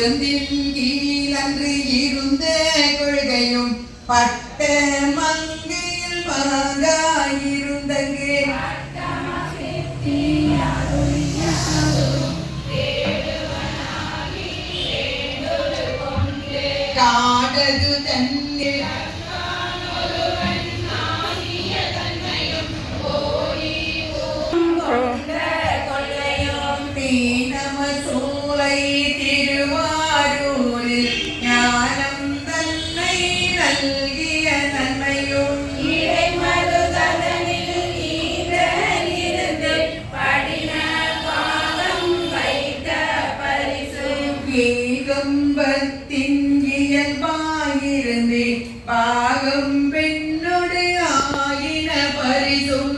பொருந்தின் கீழன்று இருந்த கொள்கையும் பட்ட மங்கையில் மாங்காயிருந்தங்கே காடது தன்னில் தீனமசூலை திருவாரூரில் ஞானம் தன்னை நல்கிய நன்மையும் இறைமருதனில் இருந்து படின பாகம் வைத்த பரிசும் ஏகம்பத்தின் இயல்பாயிருந்து பாகம் பெண்ணொடு ஆயின பரிசும்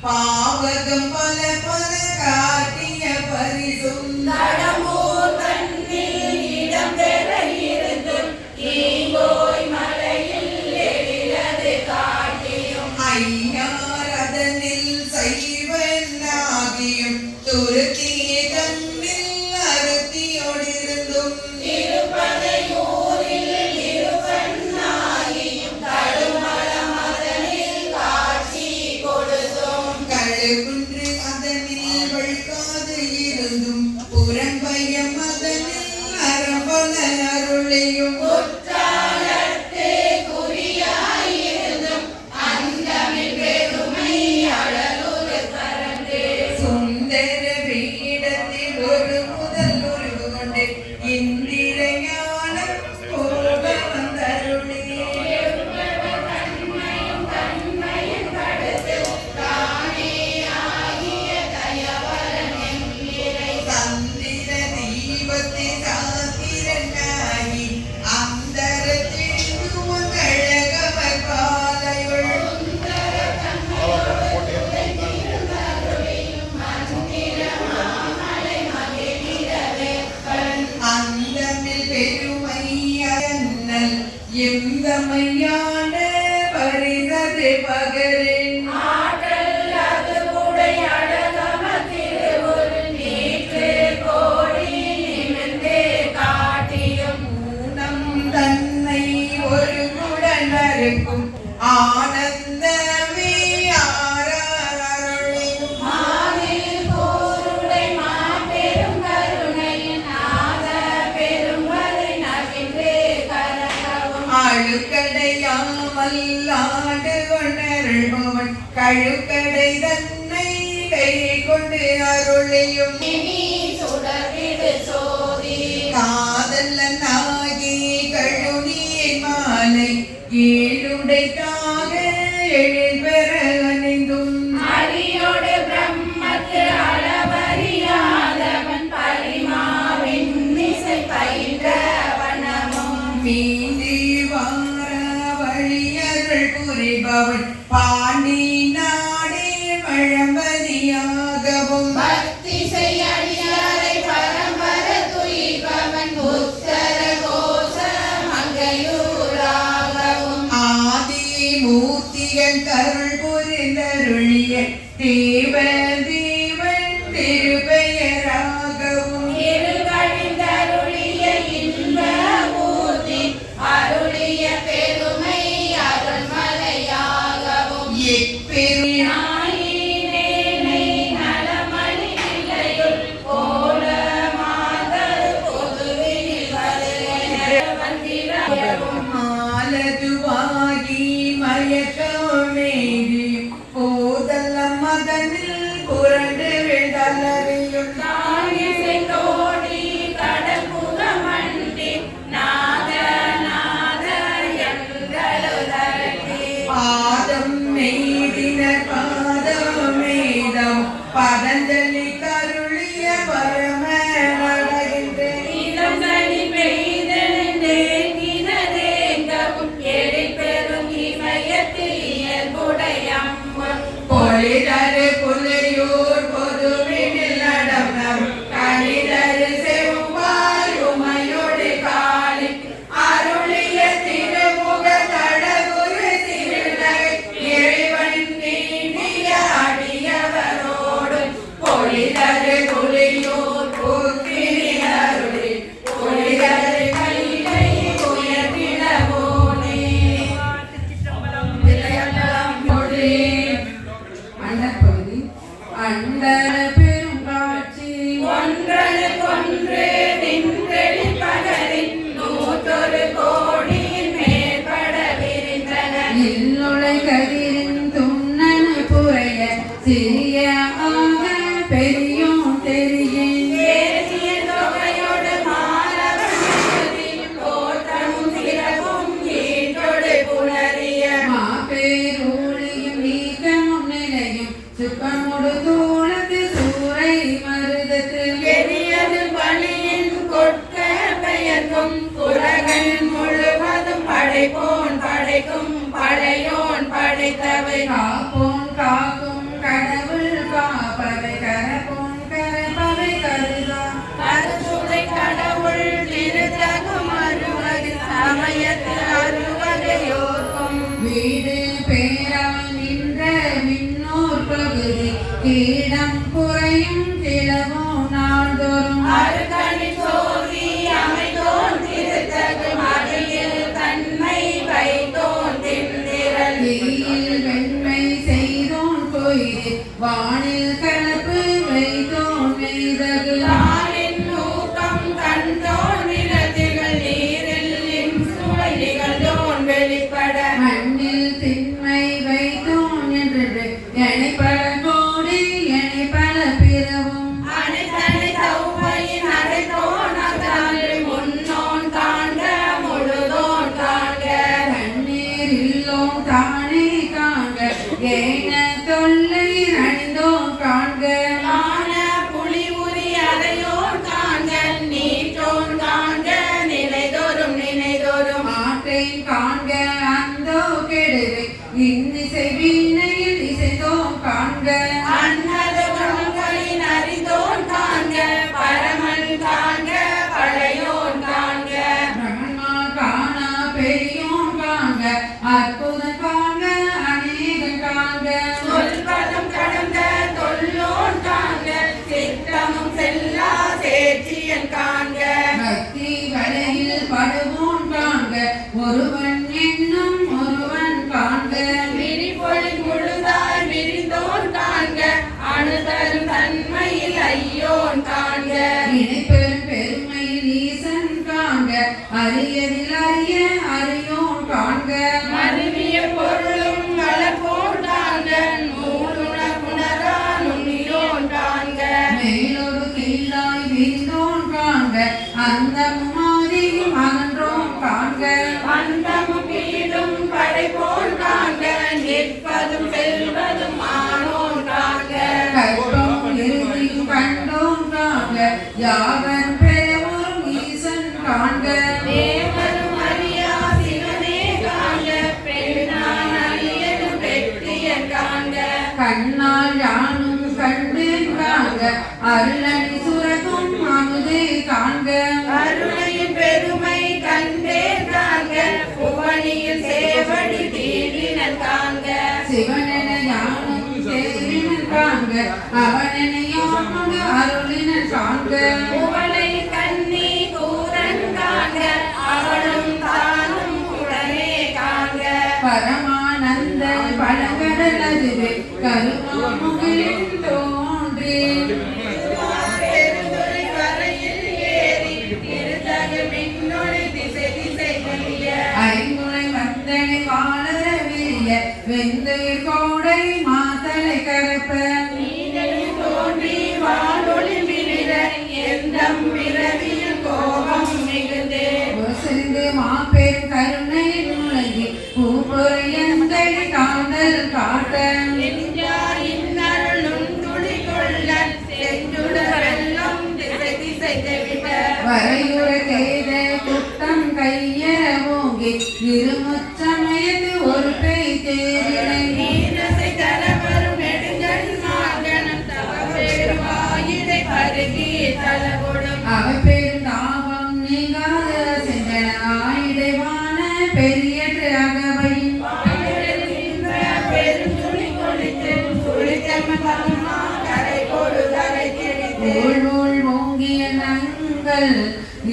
பாவகம் பல பல காட்டிய பரிசும் தடமூர் தன்னில் இடம் பெற இருந்தும் ஈங்கோய் மலையில் எழிலது காட்டியும் ஐயார் அதனில் செய்வனாகியும் துருத்திய தன்னில் அருத்தியோடிருந்தும் திருப்பதையூரில் இருப்பண்ணாகியும் கடுமல மதனில் காட்சி கொடுத்தும் கழுகுன்று அதனில் வழுக்காது இருந்தும் புறம்பயம் அதனில் அறம்பல அருளையும் குற்றாலத்தே குறியாயிருந்தும் அந்தமிழ் பெருமை அழலுறு தரந்தே சுந்தர பீடத்தில் ஒரு முதல் உருவு கொண்டு இந்திர ஞானம் போக வந்தருளே தன்மையின் கடுத்து தானே ஆகிய தயவரன் என்கிறை சந்திர தீபத்தை சாத்திரனாகி அந்தரத்தில் கழகவர் பாலையுள் அந்தமில் பெருமை அண்ணல் எந்தமையான பரிதது பகரின் ஆற்றல் அது உடை அழகம திருவுரு நீற்று கோடி நிமிர்ந்தே காட்டியும் ஊனம் தன்னை ஒரு குடனருக்கும் ஆனந்தமே ஆராருளையும் மானில் போருடை மாபெரும் கருணையின் ஆக பெரும்பதை நவின்றே கரகவும் அழுக்கடையாமல் ஆடு கொண்டருள்பவன் கழுக்கடை தன்னை கை கொண்டு அருளையும் இனி சுடர்விடு சோதி காதலனாகி கழுனியின் மாலை ஏழுடைக்காக எழில் பெற அணிந்தும் அரியோடு பிரம்மத்து அளவறியாதவன் பரிமாவின் இசை பயின்ற வனமும் மீந்தி வார வழியருள் புரிபவன் பாண்டி நாடே பழம்பதியாகவும் பக்தி செய்யடியாரை பரம்பர துயிபவன் உத்தர கோச மங்கையூராகவும் ஆதி மூர்த்திகள் கருள் புரிந்தருளிய தேவ தேவன் திருப்பெயராகவும் இருகழிந்தருளிய இன்ப மூர்த்தி அருளிய பெருமை அருள்மலையாகவும் எப்பெரு நாயினேனை நலமணி நிலையுள் கோல மாதர் பொதுவில் வந்திரவும் மாலதுவாகி மயக்கமேறி போதல்ல மதனில் புரண்டு விடலறியும் காணிசை கோடி கடற்புறமண்டி நாத நாத எங்களுதட்டி பாதம் மெய்தினர் பாதம் மேதம் பதஞ்சலி கருளிய பரம நடகின்றேன் இதம் சனி பெய்தெழுந்தேங்கினதேங்கவும் எழிற்பெரும் இமயத்தில் இயல்புடையம்மன் பொலிதரு புலையூர் பொதுவினில் நடனம் கணிதரு செவ்வாய் உமையொடு காலி அருளி அண்டப்பகுதி அண்ட பெரும் காட்சி ஒன்றனுக்கொன்று விண்வெளி பகரின் 100 கோடியின் மேற்பட விரிந்தன. இல்லுளை கதிரின் துண்ணனு புரைய சிறிய ஆக பெரியோன் தெரியின் தேசிய தொகையோடு மாலவன் தோற்றமும் சிறப்பும் ஈட்டொடு புணரிய மாபேரூழியும் நீக்கமும் நிலையும் சுக்கமுடு தூளத்து சூறை மருதத்து பெரியது பணியின் கொட்க பெயர்க்கும் உலகன் முழுவதும் படைப்போன் படைக்கும் படையோன் படைத்தவை காப்போன் காக்கும் கடவுள் காப்பவை கரப்போன் கரப்பவை கருதா அறுசுவை கடவுள் திருத்தகும் அறுவகை சமயத்து அறுவகையோர்க்கும் வீடு பேராய் நின்ற விண்ணோர் பகுதி கீடம் குறையும் கிளவோ நாள்தோறும் அருகணி சோதி அமைத்தோன் திருத்தகும் அடியில் தன்மை வைத்தோன் திந்திரல் தீயில் வெண்மை செய்தோன் கோயிலே வானில் கலப்பு வைத்தோன் மெய்தகு தானின் ஊக்கம் கண்டோன் நிலத்திகள் நீரில் சுவை நிகழ்ந்தோன் வெளிப்பட மண்ணில் திண்மை வைத்தோன் என்று எனை பல கோடி எனை பல பிறவும் அனைத்தனை தௌவையின் அடைத்தோன் அகன்று முன்னோன் காண்க முழுதோன் காண்க தண்ணீர் இல்லோன் தானே காண்க ஏன தொல்லை அணிந்தோன் காண்க ஞான புலி உரி அறையோன் காண்க நீற்றோன் காண்க நிலைதோறும் நினைதோறும் ஆற்றை காண்க அந்தோ கெடுவை இன்னிசை வீணையில் இசைத்தோன் காண்க அன்னது குணங்களின் அறிந்தோன் காண்க பரமன் காண்க பழையோன் காண்க பிரம்மமா காணா பெரியோன் காண்க அற்புதம் காண்க அநேகம் காண்க சொல்பதம் கடந்த தொல்லோன் காண்க சித்தமும் செல்லா சேட்சியன் காண்க பக்தி வலையில் படுவோன் காண்க ஒருவன் என்னும் ஒருவன் காண்க விரிபொழி முழுதாய் விரிந்தோன் காண்க அணுதரும் தன்மையில் ஐயோன் காண்க இணைப்பெரும் பெருமையில் ஈசன் காண்க அரியதில் அறிய அறியோன் காண்க மருவிய பொருளும் வளர்ப்போன் காண்க நூலுணர்வுணரா நுண்ணியோன் காண்க மேலொரு கீழாய் விரிந்தோன் காண்க அந்தமும் ஆதியும் அகன்றோன் காண்க அந்தமும் வீடும் படைப்போன் காண்க நிற்பதும் செல்வதும் ஆனோன் காண்க கற்பம் இறுதியும் கண்டோன் காண்க யாவன் பெறவோரும் ஈசன் காண்க தேவரும் அறியா சிவனே காண்க பெண்ணான் அரியனும் பெற்றியன் காண்க கண்ணால் யானும் கண்டேன் காண்க அருளணி சுரகும் அமுதே காண்க அருணையின் பெருமை கண்டே காண்க புவனியில் சேவடி தீண்டினன் காண்க சிவனென யானும் தேரினன் காண்க அவனென யானும் அருளினன் காண்க புவனை கண்ணி கூரன் காண்க அவனும் தானும் உடனே காண்க பரமானந்த பழங்கடல் அதுவே கருமாமுகில் தோன்றி பெருந்துறை வரையில் ஏறி திருத்தகு மின்னொளி திசை திசை கழிய ஐங்குறை வந்தனை வாழற விரிய வெந்துயிர் கோடை மாத்தலை கரப்ப நீங்களும் தோன்றி வானொலி மிளிர எந்தம் பிறவியில் கோபம் மிகுந்தே சிறிது மாபெரும் கருணை நுழைஞ்சி பூபொறையந்தடி காதல் காட்ட நெஞ்சா இன்னருள் நுண்துளி கொள்ள செஞ்சுடர் வெள்ளம் திசை திசை தெவிட்ட வரையுற கேத குத்தம் கையற ஓங்கி இருமுச்சமயத்து ஒரு கை தேரினை நீரசை தரவரும் நெடுங்கண் மார்கணம் தவ பெருவாயிடை பருகி தலகொடும் அவ பெரும் தாபம் நீங்காத செஞ்சன ஆயிடைவான பெரியற்ற அகவையின் பெருந்துளி கொளித்து சுழித்தம கரை கொடு தலை கிழித்து ஊழ் ஓங்கிய நங்கள்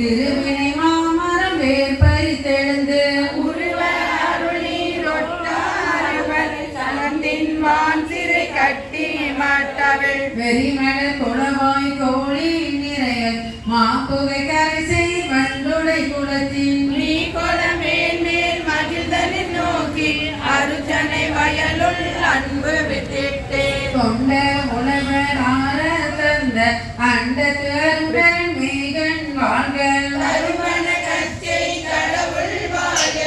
இருவினை மாமரம் வேர் பறித்தெழுந்து உருவ அருளி ரொட்டாரவர் சலந்தின் வான் சிறை கட்டி வெறிமடல் குளவாய் கோழி நிறைய மாப்புகை கரைசை வண்டுடை குளத்தின் நீ கொட மேல் மேல் மகிழ்தலில் நோக்கி அருஜனை வயலுள் அன்பு வித்திட்டே கொண்ட உழவர் ஆற தந்த அண்டத்து அரும்பெரும் மேகன் வாழ்க தருமன கச்சை கடவுள் வாழ்க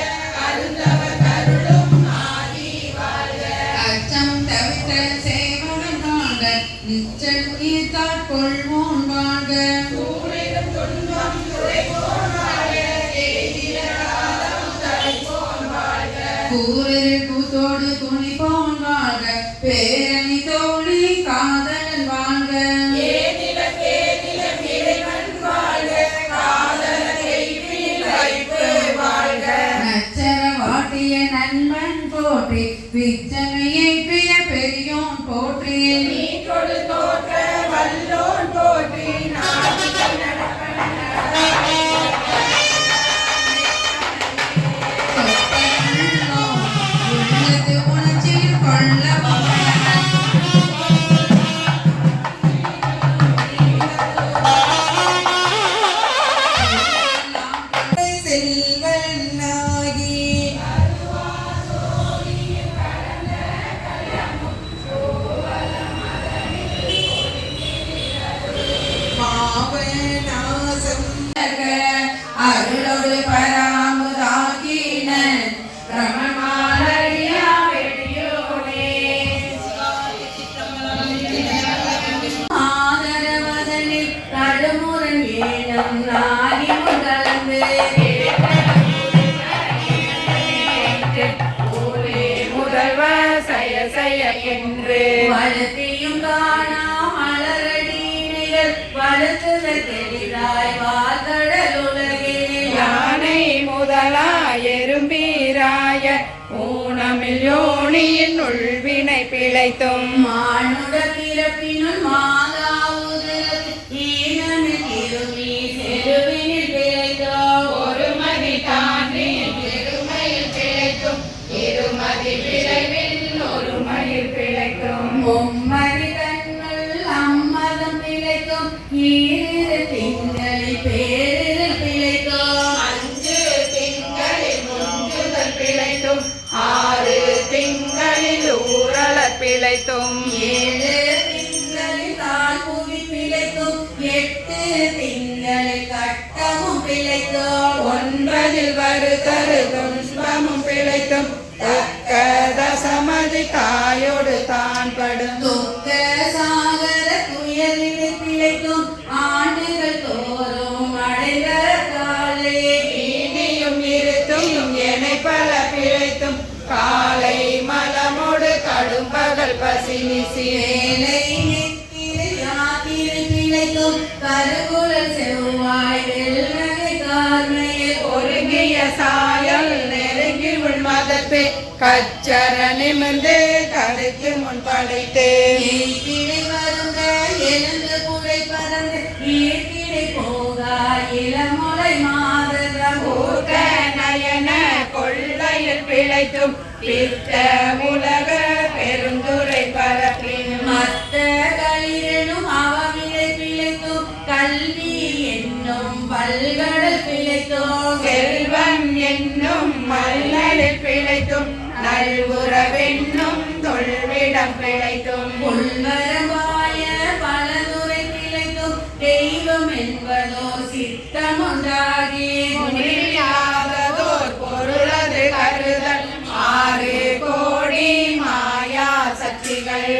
அருந்தவர் கருளும் ஆதி வாழ்க அச்சம் தவிர்த்த சேவகன் வாழ்க நிச்சல் நீர்த்தாற் கொள்வோன் வாழ்க கூறிடும் துன்பம் துறைபோன் வாழ்க எய்திட காலம் தழைப்போன் வாழ்க கூறில் கூத்தோடு துணிப்போன் வாழ்க பேரணி தோழி காதலன் வாழ்க ஏதில இறைவன் வாழ்க காதல செய்வினில் வைப்பு வாழ்க நச்சர வாட்டிய நண்பன் போற்றி விச்சமையை பிய பெரியோன் போற்றி நீ கொடு தோற்ற வல்லோன் போற்றி நாட்டிகள் உள்ளது உணர்ச்சியில் கொள்ள செல்வனாகி பாவநாசம் அருளோடு பராமுதாகின பிரமமாலடியா ஆதரவதனில் கடுமுரன் ஏனம் நாகி கலந்து முதல்வ செய்ய செய்ய என்று வளர்த்தியும் காணா மலரடி நிகழ் வளர்த்துதல் தெளிதாய் வாழ்கடல் உலகில் யானை முதலாய் எறும்பீராய ஊனமில் யோனியின் உள்வினை பிழைத்தும் மானுட பிறப்பினுள் மாதாவுதல் ஈனமில் திரும்பி செருவினில் பிழைத்தோம் ஒருமதி தாண்டின் பெருமையில் பிழைத்தும் இருமதி விளைவில் ஒருமையில் பிழைக்கும் மும்மதி தன்னுள் அம்மதம் பிழைக்கும் ஈரிரு திங்களில் பேரில் பிழைத்தோம் அஞ்சு திங்களில் முஞ்சுதல் பிழைத்தும் ஆறு திங்களில் ஊரல பிழைத்தும் ஏழு திங்களில் தாழ்புவி பிழைக்கும் எட்டு திங்களில் கட்டமும் பிழைத்தோம் ஒன்பதில் வருதரு துன்பமும் பிழைத்தும் தக்க தசமதி தாயோடு தான் படும் துக்க சாகர துயரில் பிழைக்கும் ஆண்டுகள் தோறும் அடைந்த காலே இனியும் இருத்தும் எனை பல பிழைத்தும் காலை மலமோடு கடும் பகல் பசி நிசி வேலை நெத்திரை ராத்திரி பிழைக்கும் கருகுழல் செவ்வாய் வெள்ளகை கார்மையில் ஒருங்கிய சாயல் நெருங்கி உள் மதப்பே கச்சர நிமிர்ந்து கருத்து முன் படைத்து ஈட்டிடை வருங்க எழுந்து புடை பறந்து ஈட்டிடை போகா இளமுலை மாதரம் ஊர்க நயன கொள்ளையில் பிழைத்தும் பித்த உலக பெருந்துரை பரப்பின் மத்த களிரெனும் அவமிடை பிழைக்கும் கல்வி என்னும் பல்கடல் பிழைத்தோம் செல்வம் என்னும் மல்லலில் பிழைத்தும் நல்வுறவென்னும் தொல்விடம் பிழைத்தும் உள்வரவாய பலதுறை பிழைக்கும் தெய்வம் என்பதோ சித்தம் ஒன்றாகி முடியாததோர் பொருளது கருதல் ஆறு கோடி மாயா சக்திகள்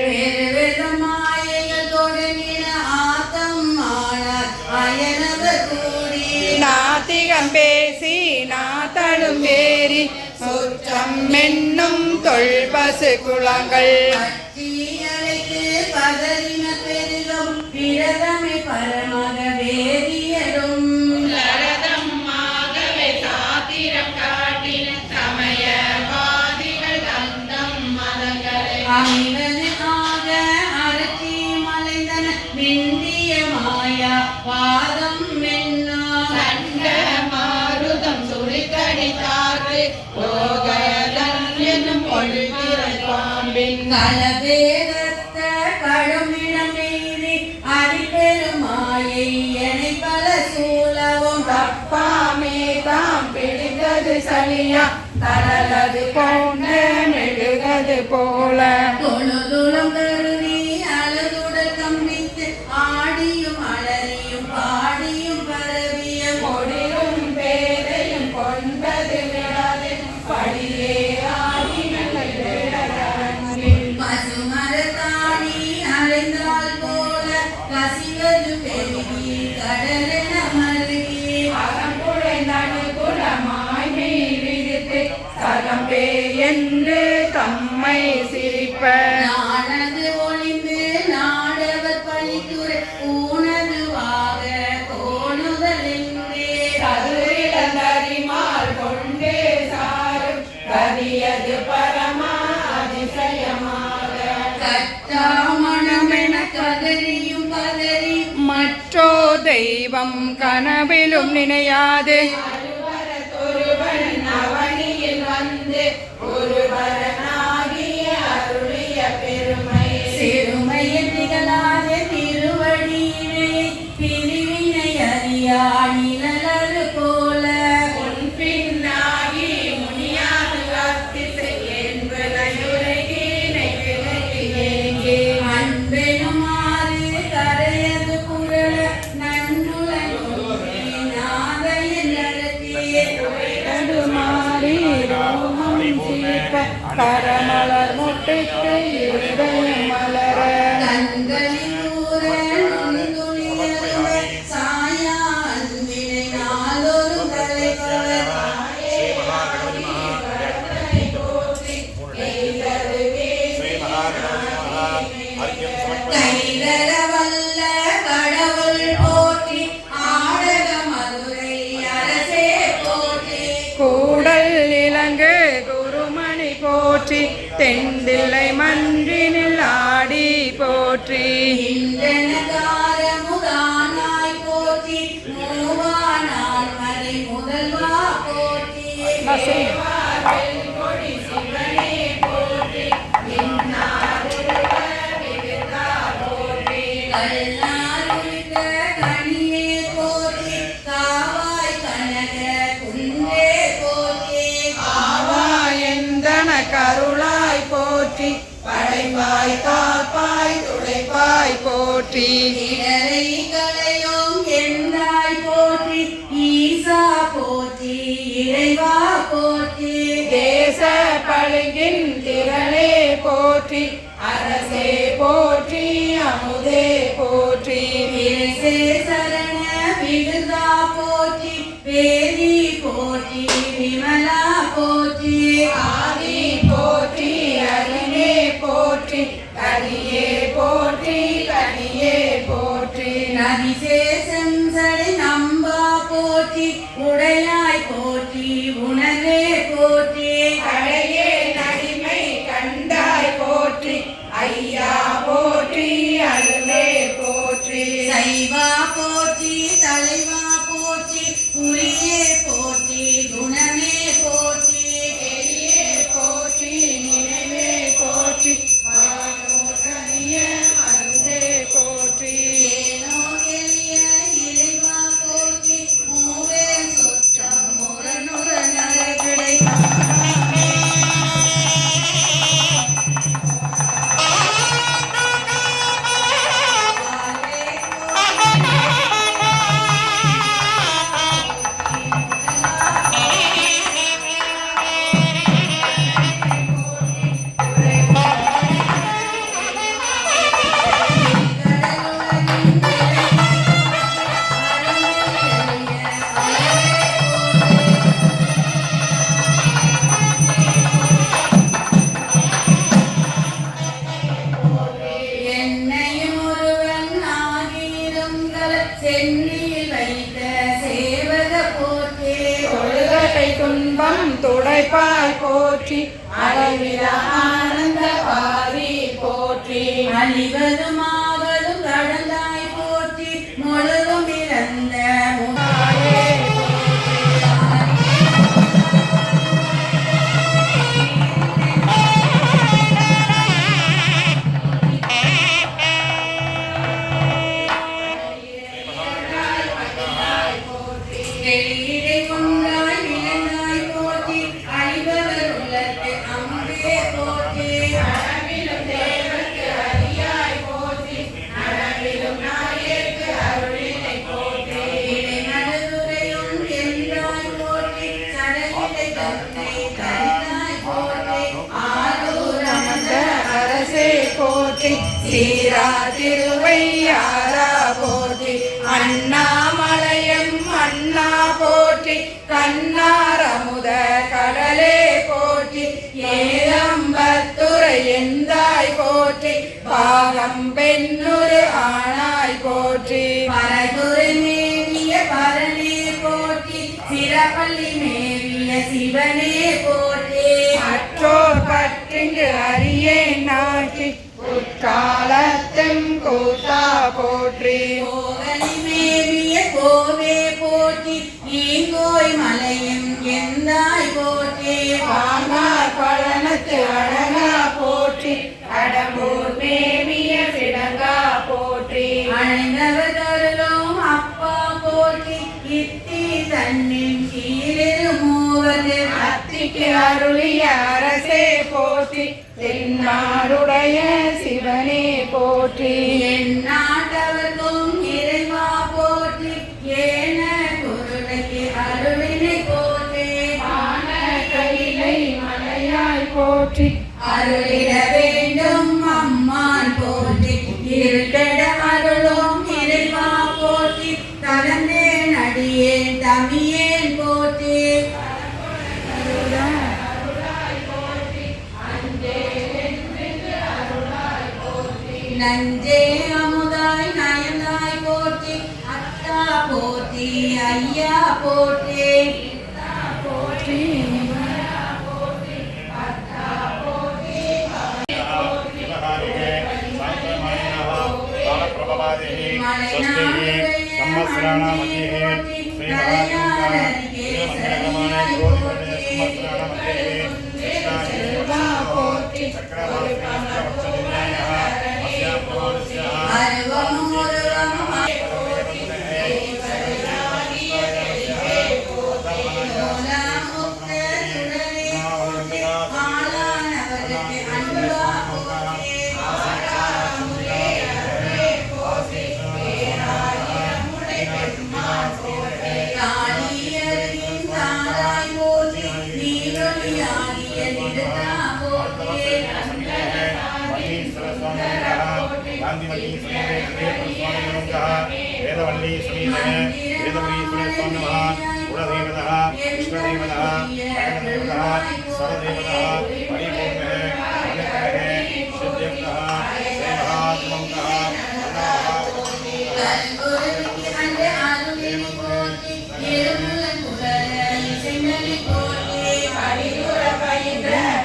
மாயைகள் தொடங்கின ஆத்தம் ஆனார் அயனவர் கூடி நாத்திகம் பேசி நாத்தடும் வேரி சுற்றம் என்னும் தொல்பசு குளங்கள் பற்றியலைக்கு பதறின பெரிதும் பிரதமை பரமக வேதியடும் சரதமாகவே சாத்திரம் காட்டின சமயவாதிகள் தந்தம் மதங்களை அமைவது ஆக அரட்டி மலைந்தன விந்திய மாயா பாதம் வெண்ணா சண்ட மாருதம் சுரித்தடித்தாறு போகதன் என்னும் ஒழுகிற பாம்பின் கலவேதத்த கடுமிடம் சலியா தரலது போன்ற மெழுகது போல தொழுதுளம் கருதி அழுதுடல் கம்பித்து ஆடியும் அலறியும் பாடியும் பரவிய கொடியும் பேரையும் கொண்டது விடாது படியே ஆடி பசுமரத்தாணி அலைந்தால் போல கசிவது பெருகி கடலென மருகி அகம்புழை நடுகுலமாய் மீறிடுத்து சகம்பே என்று தம்மை சிரிப்ப நானது ஒளிந்து நாடவர் பழித்துறை ஊனதுவாக தோணுதல் என்றே கதிரிடந்தறிமால் கொண்டே சாரும் கதியது பரமா அதிசயமாக கட்டாமணமென கதறியும் பதறி மற்றோ தெய்வம் கனவிலும் நினையாது ஒருவன் அவனியில் வந்து ஒருவனாகிய அருளிய பெருமை சிறுமையில் திகழாத திருவடியினை பிரிவினை அறியா நிழலது போல பின்னாகி முனியாது அத்திசை என்பதையுரைகினை விலகி ஏங்கே அன்பெனுமாறு கரையது புகழ நன்றுலன் நாதையன் நடத்தியே மாறி ரோமம் சீப்ப கரமலர் முட்டுக்கு இருதயம் மலர கண்களில் ஊர நுண்துளியருவ சாயா அன்பினை நாளொரு தலைவர் கைதர வல்ல கடவுள் போற்றி ஆடக மதுரை அரசே போற்றி கூடல் இலங்கு குருமணி போற்றி தென்தில்லை மன்றினில் ஆடி போற்றி இன்றனகாரமுதானாய் போற்றி மூவானாள் மறை முதல்வா போற்றி கல்லாருளித்த கனியே போற்றி காவாய் கனக குன்றே போற்றி எந்தன கருளாய் போற்றி படைப்பாய் காப்பாய் துடைப்பாய் போற்றி இடரை களையோம் என்றாய் போற்றி ஈசா போற்றி இறைவா போற்றி தேச பழுகின் திரளே போற்றி அரசே போற்றி அமுதே போற்றி விரசே சரண விருதா போற்றி வேதி போற்றி விமலா போற்றி ஆதி போற்றி அரிமே போற்றி கரியே போற்றி கனியே போற்றி நதிசேஷம் சடை நம்பா போற்றி உடையாய் போற்றி உணர்வே போற்றி கடையே நடிமை கண்டாய் போற்றி ஐயா போற்றி அருளே போற்றி சைவா போற்றி தலைவா போற்றி புரியே போற்றி குணமே போற்றி பெரியே போற்றி நினைவே போற்றி வானோரணிய மருந்தே போற்றி ஏனோ எளிய இறைவா போற்றி மூவே சொற்றம் முரணுர நரகிடை என்னையும் ஒருவன் ஆகியிருங்கள் சென்னியில் வைத்த சேவக போற்றி தொழுகை துன்பம் துடைப்பாய் போற்றி அளவில ஆனந்த பாரி போற்றி அழிவதுமாவதும் கடந்தாய் போற்றி முழுதும் இறந்த முகாயே வெளியிடை கொண்டாய் விளந்தாய் போற்றி வீரா திருவையாரா போற்றி அண்ணாமலையம் அண்ணா போற்றி கண்ணாரமுத கடலே போற்றி ஏலம்பத்துறை எந்தாய் போற்றி பாகம் பெண்ணுரு ஆனாய் போற்றி பரதுரை மேவிய பரனே போற்றி சிறப்பள்ளி மேவிய சிவனே போற்றி மற்றோர் பற்றிங்கு அறியேன் நாச்சி உட்காலத்தும் கூத்தா போற்றி கோகலி மேவிய கோவே போற்றி ஈங்கோய் மலையும் எந்தாய் போற்றி பாங்கார் பழனத்து அழகா போற்றி கடம்பூர் மேவிய சிடங்கா போற்றி அணைந்தவர் தருளும் அப்பா போற்றி இத்தி தன்னின் கீழிரு மூவது அத்திக்கு அருளிய அரசே போற்றி தென்னாடுடைய சிவனே போற்றி என் நாட்டவர்க்கும் இறைவா போற்றி ஏன குருளைக்கு அருளினை போற்றி ஆன கையிலை மலையாய் போற்றி அருளிட வேண்டும் அம்மான் போற்றி இருட்டட அருளும் இறைவா போற்றி தளர்ந்தேன் அடியேன் தமியேன் போற்றி நஞ்சே அமுதாய் நயந்தாய் போற்றி அத்தா போற்றி ஐயா போற்றி போற்றி वेदवल्ली समीधे वेदवल्ली सुरेश्वरनमः कुलदेवतः कृष्णदेवतः भगवदेवतः सरदेवतः परिपूर्णः अनित्रः सिद्धदेवतः श्रीमहात्मन्तः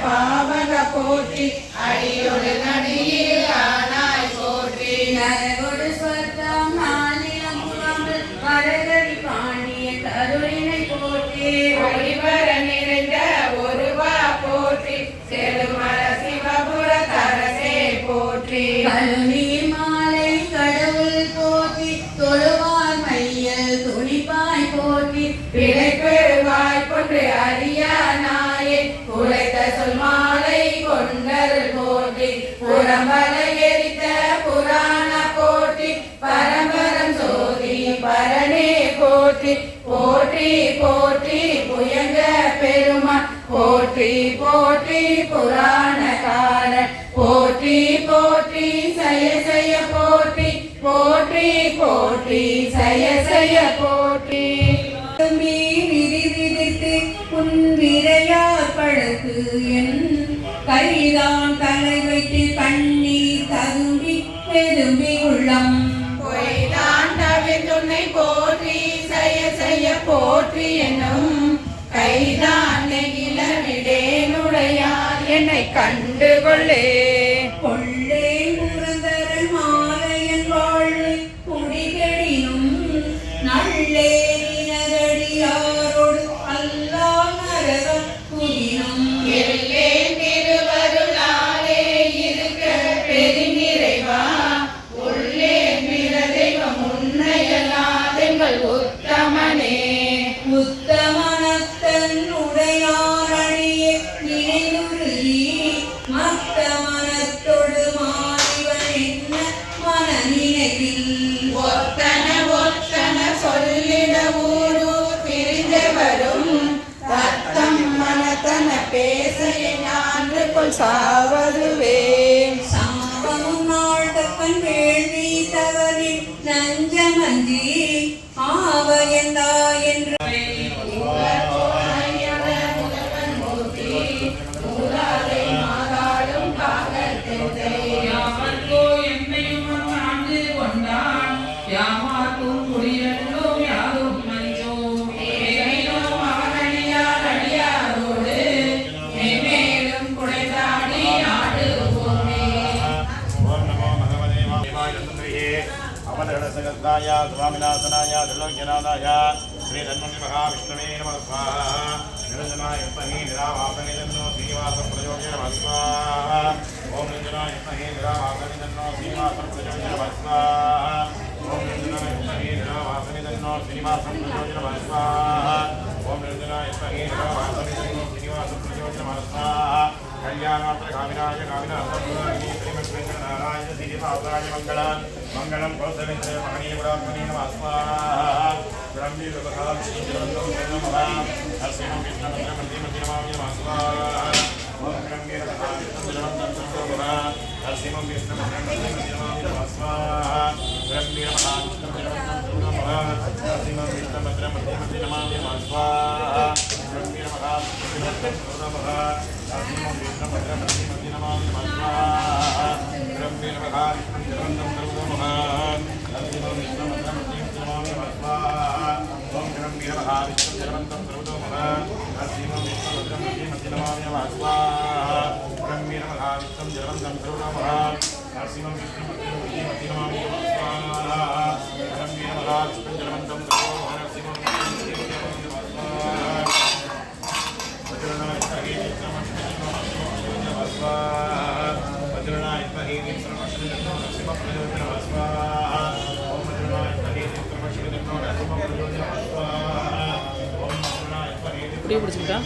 பாவக போற்றி அடியொரு நடியில் ஆனாய் போற்றி நரகொடு ஸ்வர்க்கம் நாளிலம் புகழ் வரகடி பாண்டிய கருளினை போற்றி ஒளிவர நிறைந்த ஒருவா போற்றி செழுமல சிவபுர தரசே போற்றி கழுநீர் மாலை கடவுள் போற்றி தொழுவார் மையல் துணிப்பாய் போற்றி பிழைப்பெருவாய் கொண்டு அறியா நாயே குலைத்த சொல் மாலை கொண்டருள் போற்றி புறம்பல எரித்த புராண போற்றி பரம்பரம் சோதி பரணே போற்றி போற்றி போற்றி புயங்க பெருமான் போற்றி போற்றி புராணகார போற்றி போற்றி சய சய போற்றி போற்றி போற்றி சய சய போற்றி தும்பி விதி விதித்து உன் விரையார் பழக்கு என் கைதான் தலை வைத்து கண்ணீர் ததும்பி பெரும்பி உள்ளம் பொய்தான் தவிர்த்துன்னை போற்றி சய சய போற்றி என்னும் கைதான் நெகிழ விடேனுடையார் என்னை கண்டு கொள்ளே கொள்ளே முரந்தரன் மாலையன் வாழ்வு குடிகடினும் நல்லே நகடியாரோடு அல்லா நரகம் புதினும் எல்லே திருவருளாலே இருக்க பெருநிறைவா உள்ளே பிற தெய்வம் உன்னையல்லாதெங்கள் உத்தமனே உத்தமனத்தன் உடையாரணியே நினைவுருகி மத்த மனத்தொடு மாறிவன் என்ன மனநினைவில் ஒத்தன ஒத்தன சொல்லிட ஊரு பிரிந்தவரும் தத்தம் மனத்தன பேச ஞான்று கொள் சாவதுவே சாபமும் நாள் தக்க அவன் வேள்வி தவறில் நஞ்சமஞ்சி ஆவயந்தா என்று अवधरणसगताय स्वामिनाथनाय त्रिलोक्यनाथाय श्री धन्वन्ति महाविष्णवे नमः स्वाहा निरञ्जनाय विद्महे निरावासने तन्नो श्रीनिवासं प्रचोदयात् नमः स्वाहा ओम निरञ्जनाय विद्महे निरावासने तन्नो श्रीनिवासं प्रचोदयात् नमः स्वाहा ओम निरञ्जनाय विद्महे निरावासने तन्नो श्रीनिवासं प्रचोदयात् नमः स्वाहा ओम निरञ्जनाय विद्महे निरावासने तन्नो श्रीनिवासं प्रचोदयात् नमः स्वाहा कल्याणात्र कामिनाय कामिनार्थप्रदायिने श्रीमद्वेङ्कटनारायण श्रीनिवासाय मङ्गलम् मंगलम कौशलेन्द्र महनीय ब्राह्मणे नमः स्वाहा ब्रह्मी विभा श्रीजगन्तं नमः हर्षेणं कृष्णमन्त्रं मन्त्रिमन्ति नमामि नमः स्वाहा ओम ब्रह्मी विभा श्रीजगन्तं नमः हर्षेणं कृष्णमन्त्रं मन्त्रिमन्ति नमामि नमः स्वाहा ब्रह्मी विभा श्रीजगन्तं नमः हर्षेणं कृष्णमन्त्रं मन्त्रिमन्ति नमामि नमः स्वाहा ब्रह्मी विभा श्रीजगन्तं नमः हर्षेणं कृष्णमन्त्रं मन्त्रिमन्ति नमामि नमः स्वाहा ब्रह्मी विभा श्रीजगन्तं ओम ब्रह्मी नमः विष्णु जलवन्तं सर्वतो नमः हर्षिमं विष्णुभद्रं मन्त्रिमन्ति नमामि नमः स्वाहा ब्रह्मी नमः विष्णु जलवन्तं सर्वतो नमः हर्षिमं विष्णुभद्रं मन्त्रिमन्ति नमामि नमः स्वाहा ब्रह्मी नमः विष्णु जलवन्तं सर्वतो नमः हर्षिमं विष्णुभद्रं मन्त्रिमन्ति नमामि नमः स्वाहा वज्रनाय तहेति नमः स्वाहा वज्रनाय तहेति नमः स्वाहा ओम वज्रनाय तहेति அப்படியே பிடிச்சிக்கிட்டா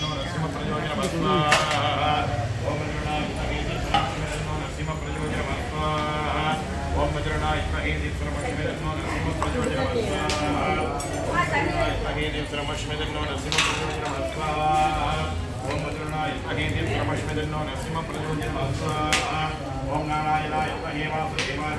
ओम वज्रनाय तहेति नमः ओम नारायणाय तहे वासुदेवाय